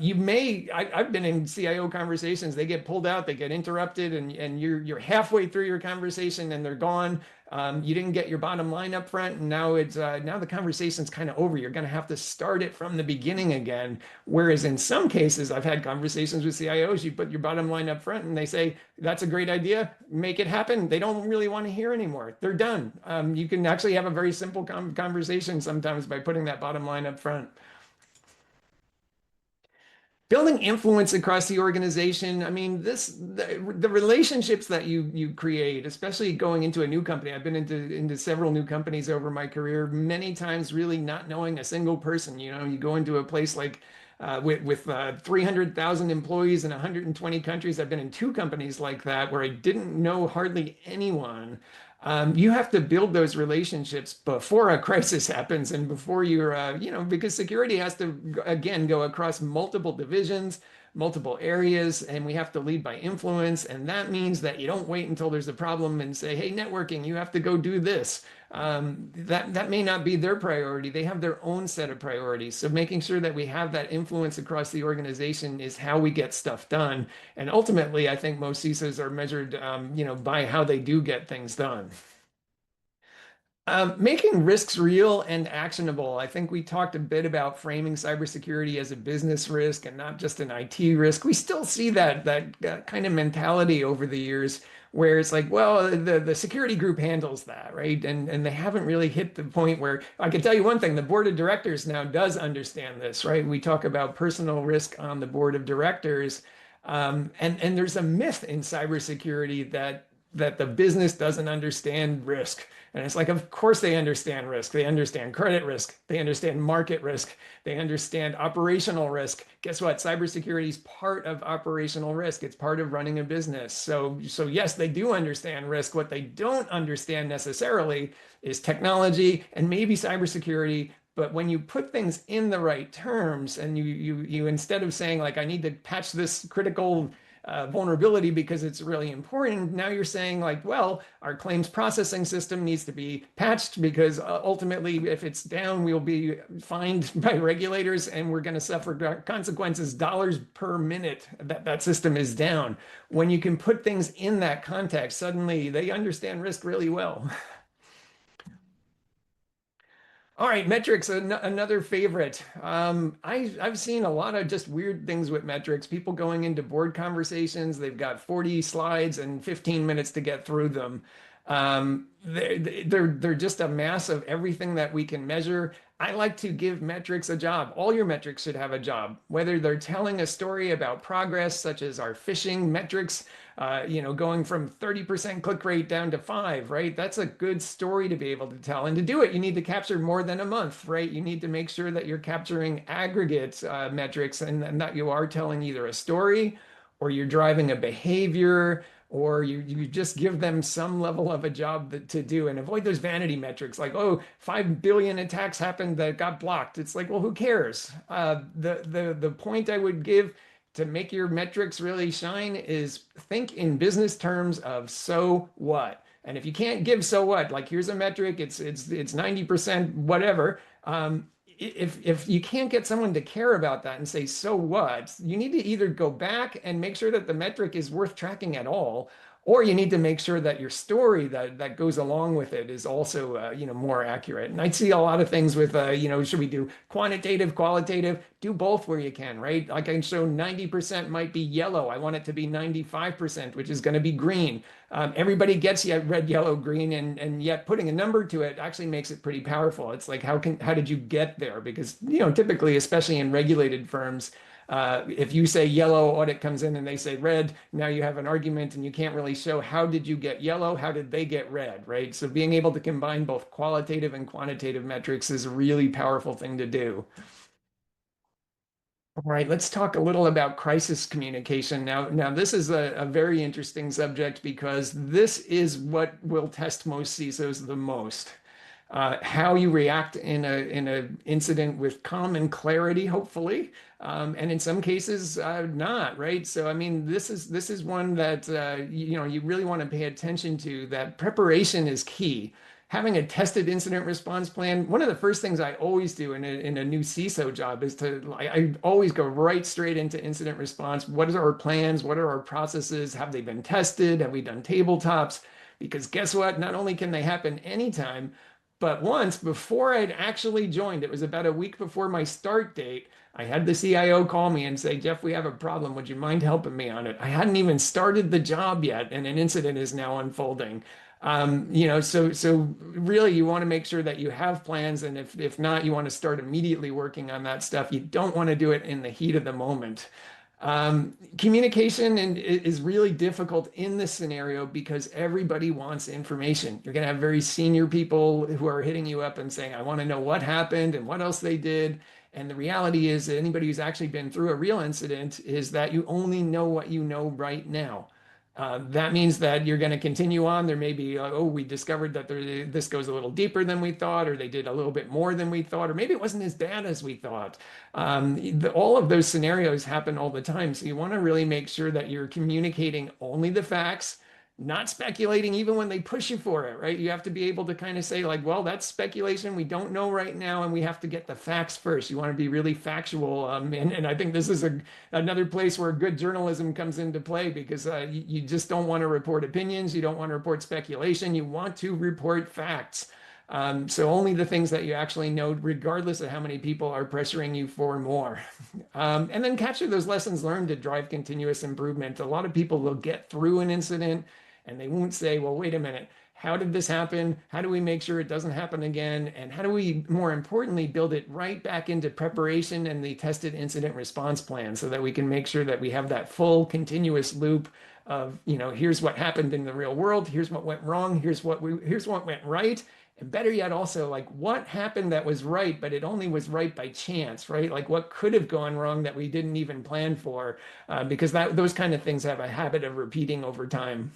been in CIO conversations, they get pulled out, they get interrupted, and you're halfway through your conversation and they're gone. You didn't get your bottom line up front, and now the conversation's kind of over. You're going to have to start it from the beginning again. Whereas in some cases, I've had conversations with CIOs, you put your bottom line up front and they say, that's a great idea, make it happen. They don't really want to hear anymore. They're done. You can actually have a very simple conversation sometimes by putting that bottom line up front. Building influence across the organization. I mean, the relationships that you create, especially going into a new company. I've been into several new companies over my career, many times really not knowing a single person. You know, you go into a place like with 300,000 employees in 120 countries. I've been in two companies like that where I didn't know hardly anyone. You have to build those relationships before a crisis happens and before you're, because security has to, again, go across multiple divisions, multiple areas, and we have to lead by influence. And that means that you don't wait until there's a problem and say, hey, networking, you have to go do this. That may not be their priority. They have their own set of priorities. So making sure that we have that influence across the organization is how we get stuff done. And ultimately, I think most CISOs are measured, by how they do get things done. Making risks real and actionable. I think we talked a bit about framing cybersecurity as a business risk and not just an IT risk. We still see that kind of mentality over the years where it's like, well, the security group handles that, right? And they haven't really hit the point where I can tell you one thing, the board of directors now does understand this, right? We talk about personal risk on the board of directors. And there's a myth in cybersecurity that the business doesn't understand risk. And it's like, of course they understand risk. They understand credit risk. They understand market risk. They understand operational risk. Guess what? Cybersecurity is part of operational risk. It's part of running a business. So yes, they do understand risk. What they don't understand necessarily is technology and maybe cybersecurity. But when you put things in the right terms and you instead of saying like, I need to patch this critical vulnerability because it's really important. Now you're saying like, well, our claims processing system needs to be patched because ultimately if it's down, we'll be fined by regulators and we're going to suffer consequences, dollars per minute that system is down. When you can put things in that context, suddenly they understand risk really well. All right, metrics, another favorite. I've seen a lot of just weird things with metrics. People going into board conversations, they've got 40 slides and 15 minutes to get through them. They're just a mass of everything that we can measure. I like to give metrics a job. All your metrics should have a job, whether they're telling a story about progress, such as our phishing metrics, going from 30% click rate down to 5, right? That's a good story to be able to tell. And to do it, you need to capture more than a month, right? You need to make sure that you're capturing aggregate metrics and that you are telling either a story or you're driving a behavior or you just give them some level of a job to do and avoid those vanity metrics like, oh, 5 billion attacks happened that got blocked. It's like, well, who cares? The point I would give to make your metrics really shine is think in business terms of so what. And if you can't give so what, like here's a metric, it's 90% whatever. If you can't get someone to care about that and say, so what, you need to either go back and make sure that the metric is worth tracking at all, or you need to make sure that your story that goes along with it is also, more accurate. And I see a lot of things with, should we do quantitative, qualitative? Do both where you can, right? Like I show 90% might be yellow. I want it to be 95%, which is going to be green. Everybody gets red, yellow, green, and yet putting a number to it actually makes it pretty powerful. It's like, how did you get there? Because, typically, especially in regulated firms, If you say yellow, audit comes in and they say red, now you have an argument and you can't really show how did you get yellow, how did they get red, right? So being able to combine both qualitative and quantitative metrics is a really powerful thing to do. All right, let's talk a little about crisis communication. Now this is a very interesting subject because this is what will test most CISOs the most. How you react in a incident with calm and clarity, hopefully, and in some cases not, right? So I mean, this is one that you really want to pay attention to. That preparation is key. Having a tested incident response plan. One of the first things I always do in a new CISO job is I always go right straight into incident response. What are our plans? What are our processes? Have they been tested? Have we done tabletops? Because guess what? Not only can they happen anytime, but once before I'd actually joined, it was about a week before my start date, I had the CIO call me and say, Jeff, we have a problem. Would you mind helping me on it? I hadn't even started the job yet, and an incident is now unfolding. So really you want to make sure that you have plans, and if not, you want to start immediately working on that stuff. You don't want to do it in the heat of the moment. Communication is really difficult in this scenario because everybody wants information. You're going to have very senior people who are hitting you up and saying, I want to know what happened and what else they did. And the reality is that anybody who's actually been through a real incident is that you only know what you know right now. That means that you're going to continue on. There may be, oh, we discovered that this goes a little deeper than we thought, or they did a little bit more than we thought, or maybe it wasn't as bad as we thought. All of those scenarios happen all the time. So you want to really make sure that you're communicating only the facts, not speculating even when they push you for it, right? You have to be able to kind of say like, well, that's speculation. We don't know right now, and we have to get the facts first. You want to be really factual. And I think this is another place where good journalism comes into play because you just don't want to report opinions. You don't want to report speculation. You want to report facts. So only the things that you actually know, regardless of how many people are pressuring you for more. And then capture those lessons learned to drive continuous improvement. A lot of people will get through an incident and they won't say, well, wait a minute, how did this happen? How do we make sure it doesn't happen again? And how do we, more importantly, build it right back into preparation and the tested incident response plan so that we can make sure that we have that full continuous loop of, here's what happened in the real world, here's what went wrong, here's what went right. And better yet, also, like what happened that was right, but it only was right by chance, right? Like what could have gone wrong that we didn't even plan for, because those kind of things have a habit of repeating over time.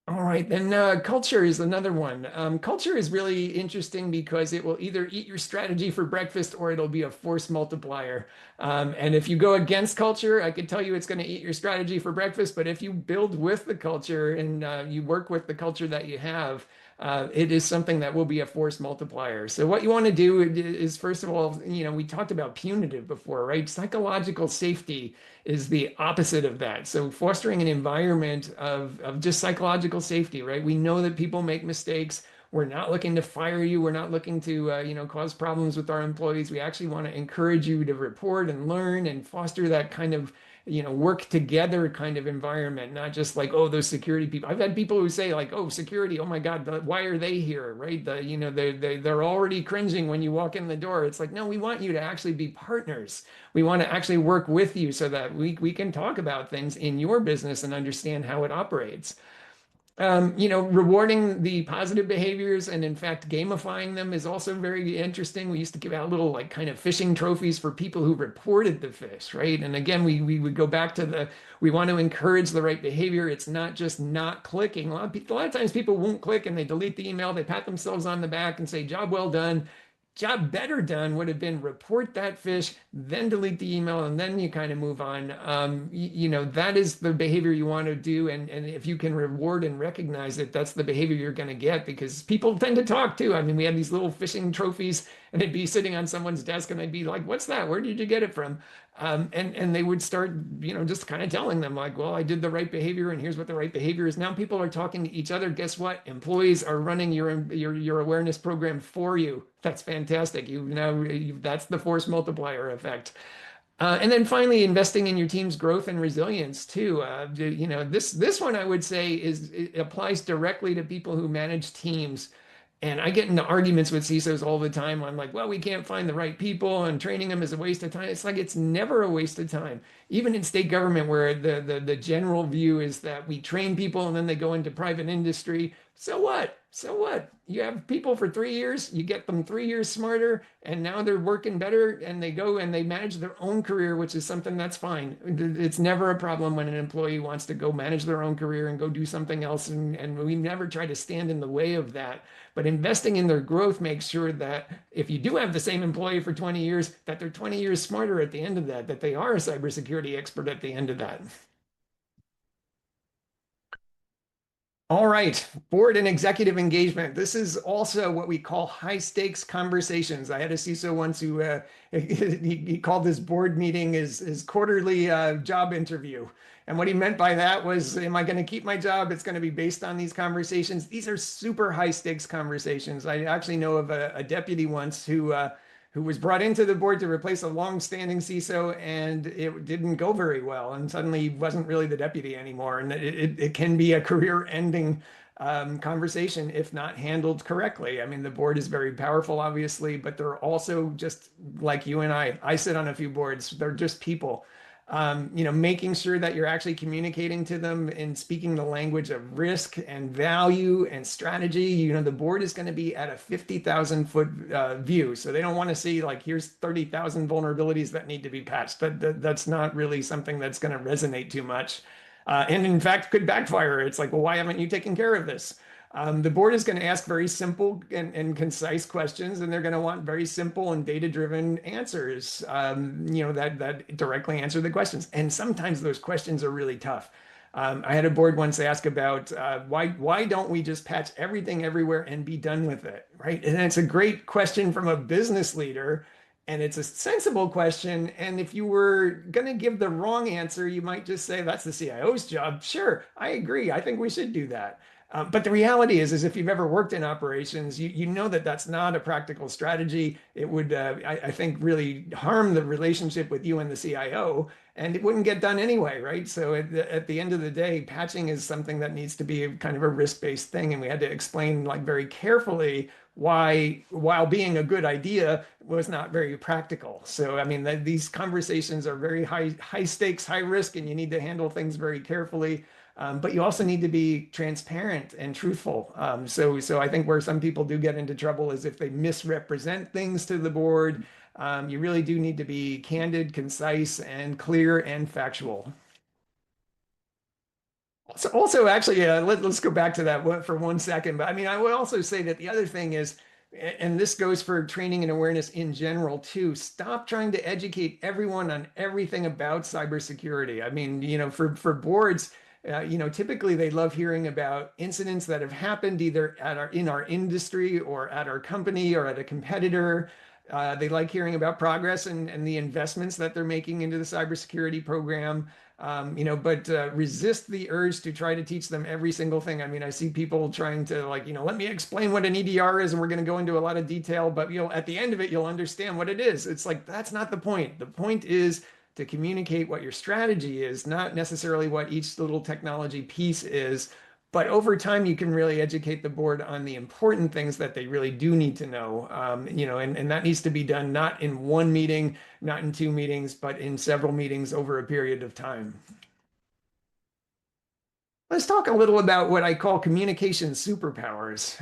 All right, then culture is another one. Culture is really interesting because it will either eat your strategy for breakfast or it'll be a force multiplier. And if you go against culture, I could tell you it's going to eat your strategy for breakfast. But if you build with the culture and you work with the culture that you have, it is something that will be a force multiplier. So what you want to do is, first of all, we talked about punitive before, right? Psychological safety is the opposite of that. So fostering an environment of just psychological safety, right? We know that people make mistakes. We're not looking to fire you. We're not looking to, cause problems with our employees. We actually want to encourage you to report and learn and foster that kind of, work together kind of environment, not just like, oh, those security people. I've had people who say like, oh, security, oh my God, why are they here, right? They're already cringing when you walk in the door. It's like, no, we want you to actually be partners. We want to actually work with you so that we can talk about things in your business and understand how it operates. Rewarding the positive behaviors and in fact gamifying them is also very interesting. We used to give out little like kind of phishing trophies for people who reported the fish, right? And again, we would go back to we want to encourage the right behavior. It's not just not clicking. A lot of times people won't click and they delete the email, they pat themselves on the back and say, job well done. Job better done would have been report that fish, then delete the email, and then you kind of move on. That is the behavior you want to do. And if you can reward and recognize it, that's the behavior you're going to get because people tend to talk too. I mean, we had these little fishing trophies and it'd be sitting on someone's desk and I'd be like, what's that? Where did you get it from? And they would start, just kind of telling them like, well, I did the right behavior and here's what the right behavior is. Now people are talking to each other. Guess what? Employees are running your awareness program for you. That's fantastic. That's the force multiplier effect. And then finally, investing in your team's growth and resilience too. This one I would say it applies directly to people who manage teams. And I get into arguments with CISOs all the time. I'm like, well, we can't find the right people and training them is a waste of time. It's like it's never a waste of time. Even in state government, where the general view is that we train people and then they go into private industry. So what? So what? You have people for 3 years, you get them 3 years smarter, and now they're working better and they go and they manage their own career, which is something that's fine. It's never a problem when an employee wants to go manage their own career and go do something else. And we never try to stand in the way of that. But investing in their growth makes sure that if you do have the same employee for 20 years, that they're 20 years smarter at the end of that, that they are a cybersecurity expert at the end of that. All right, board and executive engagement. This is also what we call high stakes conversations. I had a CISO once who he called this board meeting his quarterly job interview. And what he meant by that was, am I going to keep my job? It's going to be based on these conversations. These are super high stakes conversations. I actually know of a deputy once who was brought into the board to replace a long-standing CISO, and it didn't go very well. And suddenly he wasn't really the deputy anymore. And it can be a career-ending conversation if not handled correctly. I mean, the board is very powerful, obviously, but they're also just like you and I. I sit on a few boards. They're just people. Making sure that you're actually communicating to them and speaking the language of risk and value and strategy. The board is going to be at a 50,000 foot view. So they don't want to see like, here's 30,000 vulnerabilities that need to be patched. That's not really something that's going to resonate too much. And in fact, could backfire. It's like, well, why haven't you taken care of this? The board is going to ask very simple and concise questions, and they're going to want very simple and data-driven answers, that directly answer the questions. And sometimes those questions are really tough. I had a board once ask about why don't we just patch everything everywhere and be done with it, right? And it's a great question from a business leader, and it's a sensible question. And if you were going to give the wrong answer, you might just say, that's the CIO's job. Sure, I agree. I think we should do that. But the reality is if you've ever worked in operations, you know that that's not a practical strategy. It would, I think, really harm the relationship with you and the CIO, and it wouldn't get done anyway, right? So at the end of the day, patching is something that needs to be kind of a risk-based thing, and we had to explain like very carefully why, while being a good idea, was not very practical. So I mean, these conversations are very high stakes, high risk, and you need to handle things very carefully. But you also need to be transparent and truthful. So I think where some people do get into trouble is if they misrepresent things to the board. You really do need to be candid, concise, and clear and factual. So also, actually, let's go back to that for 1 second. But I mean, I would also say that the other thing is, and this goes for training and awareness in general too, stop trying to educate everyone on everything about cybersecurity. I mean, for boards, typically they love hearing about incidents that have happened either in our industry or at our company or at a competitor. They like hearing about progress and the investments that they're making into the cybersecurity program. But resist the urge to try to teach them every single thing. I mean, I see people trying to like, let me explain what an EDR is, and we're going to go into a lot of detail, but at the end of it, you'll understand what it is. It's like, that's not the point. The point is to communicate what your strategy is, not necessarily what each little technology piece is. But over time, you can really educate the board on the important things that they really do need to know. And that needs to be done not in one meeting, not in two meetings, but in several meetings over a period of time. Let's talk a little about what I call communication superpowers.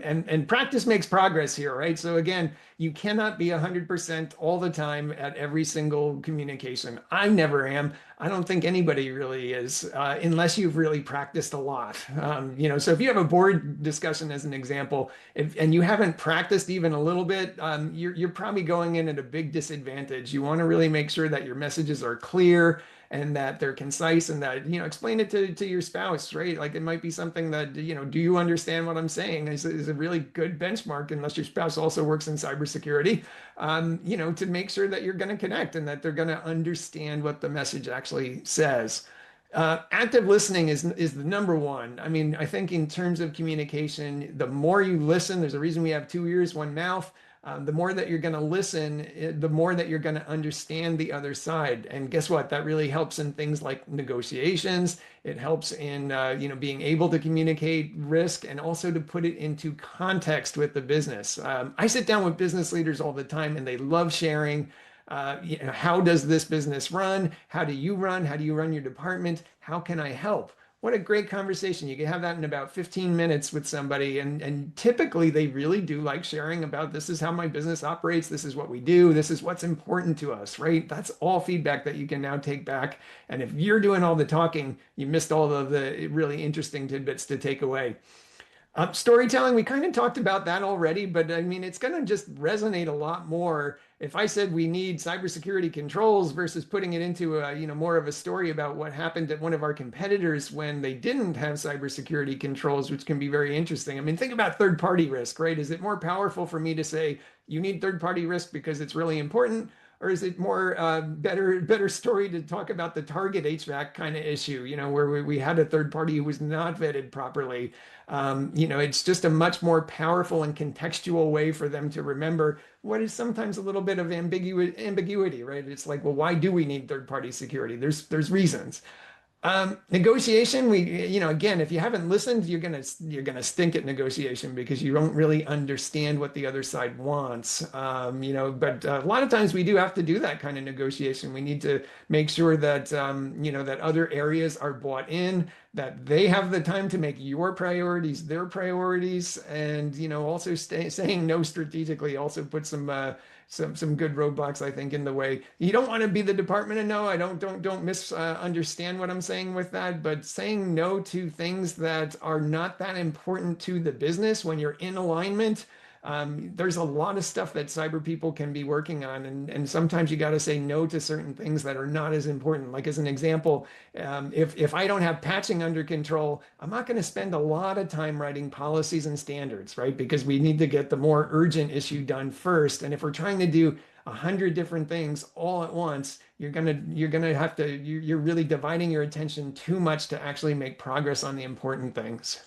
And practice makes progress here, right? So again, you cannot be 100% all the time at every single communication. I never am. I don't think anybody really is, unless you've really practiced a lot. So if you have a board discussion as an example, and you haven't practiced even a little bit, you're probably going in at a big disadvantage. You want to really make sure that your messages are clear and that they're concise, and that, explain it to your spouse, right? Like it might be something that, do you understand what I'm saying is a really good benchmark, unless your spouse also works in cybersecurity, to make sure that you're going to connect and that they're going to understand what the message actually says. Active listening is the number one. I mean, I think in terms of communication, the more you listen, there's a reason we have two ears, one mouth. The more that you're going to listen, the more that you're going to understand the other side. And guess what? That really helps in things like negotiations. It helps in being able to communicate risk and also to put it into context with the business. I sit down with business leaders all the time, and they love sharing. How does this business run? How do you run? How do you run your department? How can I help? What a great conversation. You can have that in about 15 minutes with somebody. And typically they really do like sharing about this is how my business operates. This is what we do. This is what's important to us, right? That's all feedback that you can now take back. And if you're doing all the talking, you missed all of the really interesting tidbits to take away. Storytelling, we kind of talked about that already, but I mean, it's going to just resonate a lot more if I said we need cybersecurity controls versus putting it into more of a story about what happened at one of our competitors when they didn't have cybersecurity controls, which can be very interesting. I mean, think about third-party risk, right? Is it more powerful for me to say you need third-party risk because it's really important? Or is it more better story to talk about the Target HVAC kind of issue, where we had a third party who was not vetted properly? It's just a much more powerful and contextual way for them to remember what is sometimes a little bit of ambiguity, right? It's like, well, why do we need third party security? There's reasons. Negotiation, again, if you haven't listened, you're gonna stink at negotiation because you don't really understand what the other side wants. But a lot of times we do have to do that kind of negotiation. We need to make sure that that other areas are bought in, that they have the time to make your priorities their priorities, and also saying no strategically also puts some good roadblocks, I think, in the way. You don't want to be the department of no. I don't misunderstand what I'm saying with that, but saying no to things that are not that important to the business when you're in alignment. There's a lot of stuff that cyber people can be working on, and sometimes you got to say no to certain things that are not as important. Like as an example, if I don't have patching under control, I'm not going to spend a lot of time writing policies and standards, right? Because we need to get the more urgent issue done first. And if we're trying to do 100 different things all at once, you're really dividing your attention too much to actually make progress on the important things.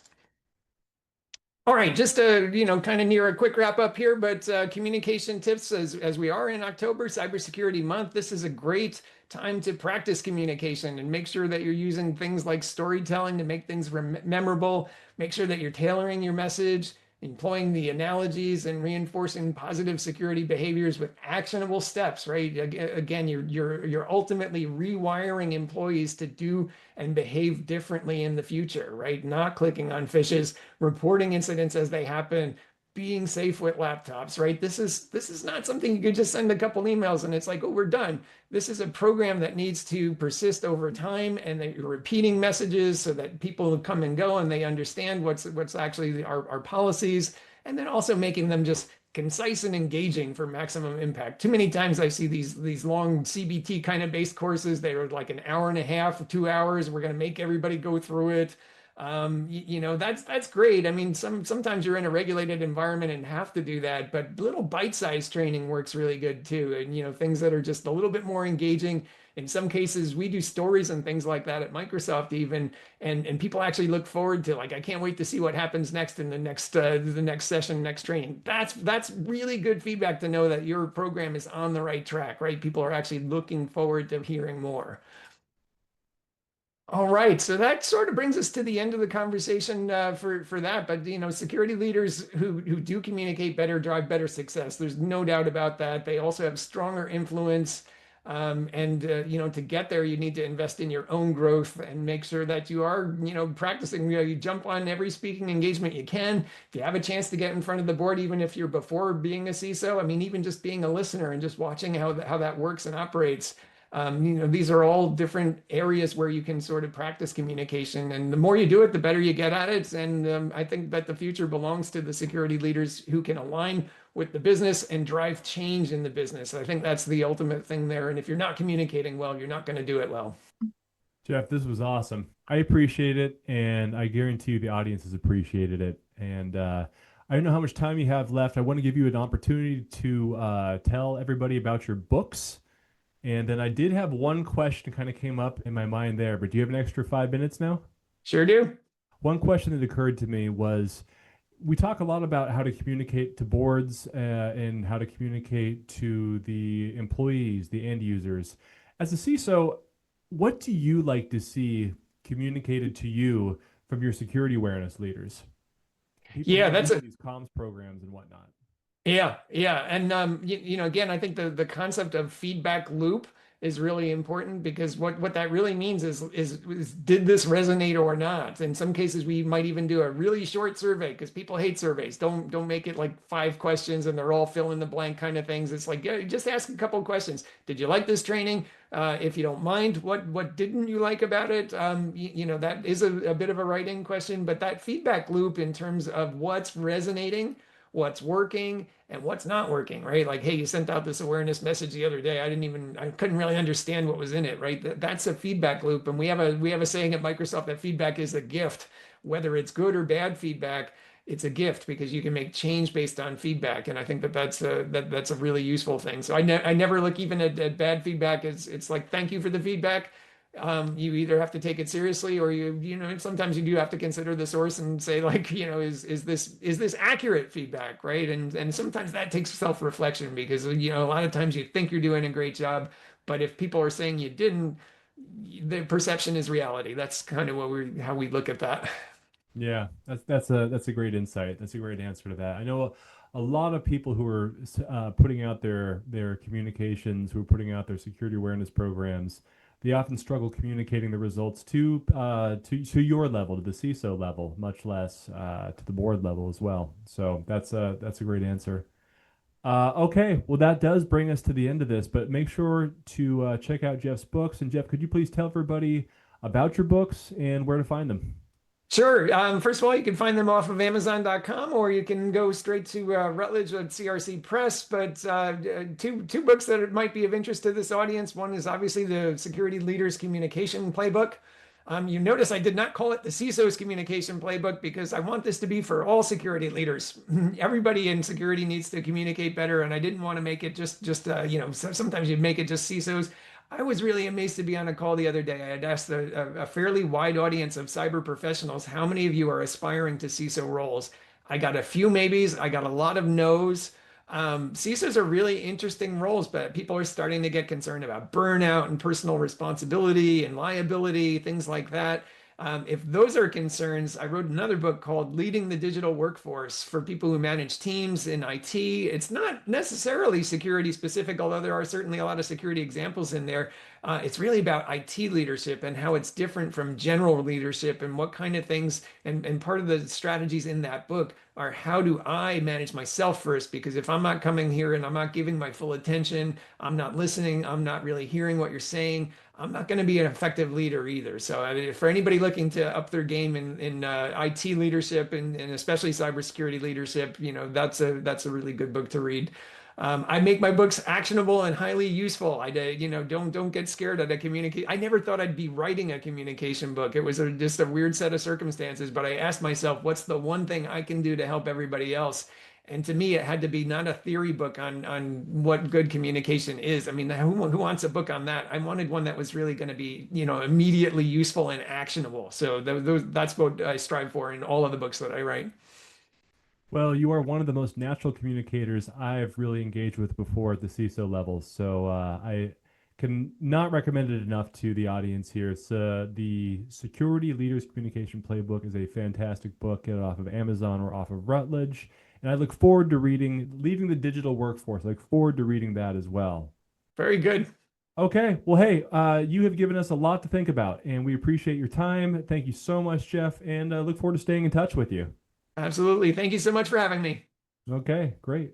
All right, just to, kind of near a quick wrap up here, but communication tips as we are in October, Cybersecurity Month, this is a great time to practice communication and make sure that you're using things like storytelling to make things memorable. Make sure that you're tailoring your message, employing the analogies, and reinforcing positive security behaviors with actionable steps, right? Again, you're ultimately rewiring employees to do and behave differently in the future, right? Not clicking on fishes, reporting incidents as they happen, being safe with laptops, right? This is not something you could just send a couple emails and it's like, oh, we're done. This is a program that needs to persist over time, and that you're repeating messages so that people come and go and they understand what's actually our policies, and then also making them just concise and engaging for maximum impact. Too many times I see these long CBT kind of based courses. They are like an hour and a half, 2 hours. We're going to make everybody go through it. That's great. I mean, sometimes you're in a regulated environment and have to do that, but little bite-sized training works really good too. And things that are just a little bit more engaging. In some cases, we do stories and things like that at Microsoft even, and people actually look forward to, like, I can't wait to see what happens next in the next session, next training. That's really good feedback to know that your program is on the right track, right? People are actually looking forward to hearing more. All right, so that sort of brings us to the end of the conversation for that. But security leaders who do communicate better drive better success. There's no doubt about that. They also have stronger influence, and to get there, you need to invest in your own growth and make sure that you are practicing. You jump on every speaking engagement you can. If you have a chance to get in front of the board, even if you're before being a CISO, I mean, even just being a listener and just watching how that works and operates. These are all different areas where you can sort of practice communication, and the more you do it, the better you get at it. And I think that the future belongs to the security leaders who can align with the business and drive change in the business. I think that's the ultimate thing there. And if you're not communicating well, you're not going to do it well. Jeff, this was awesome. I appreciate it, and I guarantee you the audience has appreciated it. And I don't know how much time you have left. I want to give you an opportunity to tell everybody about your books. And then I did have one question kind of came up in my mind there, but do you have an extra 5 minutes now? Sure do. One question that occurred to me was, we talk a lot about how to communicate to boards and how to communicate to the employees, the end users. As a CISO, what do you like to see communicated to you from your security awareness leaders? People Yeah, who are that's leading a these comms programs and whatnot. yeah. And again, I think the concept of feedback loop is really important because what that really means is did this resonate or not? In some cases, we might even do a really short survey because people hate surveys. Don't make it like 5 questions and they're all fill in the blank kind of things. It's like, yeah, just ask a couple of questions. Did you like this training? If you don't mind, what didn't you like about it? That is a bit of a write-in question, but that feedback loop in terms of what's resonating, what's working and what's not working, right? Like, hey, you sent out this awareness message the other day. I couldn't really understand what was in it, right? That's a feedback loop. And we have a saying at Microsoft that feedback is a gift, whether it's good or bad feedback. It's a gift because you can make change based on feedback, and I think that's a really useful thing. So I never look even at bad feedback as it's like thank you for the feedback. You either have to take it seriously or sometimes you do have to consider the source and say like, is this accurate feedback, right? And sometimes that takes self-reflection because a lot of times you think you're doing a great job, but if people are saying you didn't, the perception is reality. That's kind of how we look at that. Yeah, that's a great insight. That's a great answer to that. I know a lot of people who are putting out their communications, who are putting out their security awareness programs. They often struggle communicating the results to your level, to the CISO level, much less to the board level as well. So that's a great answer. Okay, well that does bring us to the end of this, but make sure to check out Jeff's books. And Jeff, could you please tell everybody about your books and where to find them? Sure. First of all, you can find them off of Amazon.com, or you can go straight to Rutledge at CRC Press. But two books that might be of interest to this audience. One is obviously the Security Leaders Communication Playbook. You notice I did not call it the CISO's Communication Playbook because I want this to be for all security leaders. Everybody in security needs to communicate better, and I didn't want to make it just sometimes you make it just CISOs. I was really amazed to be on a call the other day. I had asked a fairly wide audience of cyber professionals, how many of you are aspiring to CISO roles? I got a few maybes. I got a lot of no's. CISOs are really interesting roles, but people are starting to get concerned about burnout and personal responsibility and liability, things like that. If those are concerns, I wrote another book called Leading the Digital Workforce for people who manage teams in IT. It's not necessarily security specific, although there are certainly a lot of security examples in there. It's really about IT leadership and how it's different from general leadership and what kind of things. And part of the strategies in that book are how do I manage myself first? Because if I'm not coming here and I'm not giving my full attention, I'm not listening, I'm not really hearing what you're saying, I'm not going to be an effective leader either. So I mean, for anybody looking to up their game in IT leadership and especially cybersecurity leadership, that's a really good book to read. I make my books actionable and highly useful. Don't get scared at a communicate. I never thought I'd be writing a communication book. It was just a weird set of circumstances, but I asked myself, what's the one thing I can do to help everybody else? And to me, it had to be not a theory book on what good communication is. I mean, who wants a book on that? I wanted one that was really going to be, immediately useful and actionable. So that's what I strive for in all of the books that I write. Well, you are one of the most natural communicators I've really engaged with before at the CISO level. So I can not recommend it enough to the audience here. It's the Security Leaders Communication Playbook is a fantastic book. Get it off of Amazon or off of Rutledge. And I look forward to reading Leaving the Digital Workforce. I look forward to reading that as well. Very good. Okay. Well, hey, you have given us a lot to think about, and we appreciate your time. Thank you so much, Jeff, and look forward to staying in touch with you. Absolutely. Thank you so much for having me. Okay, great.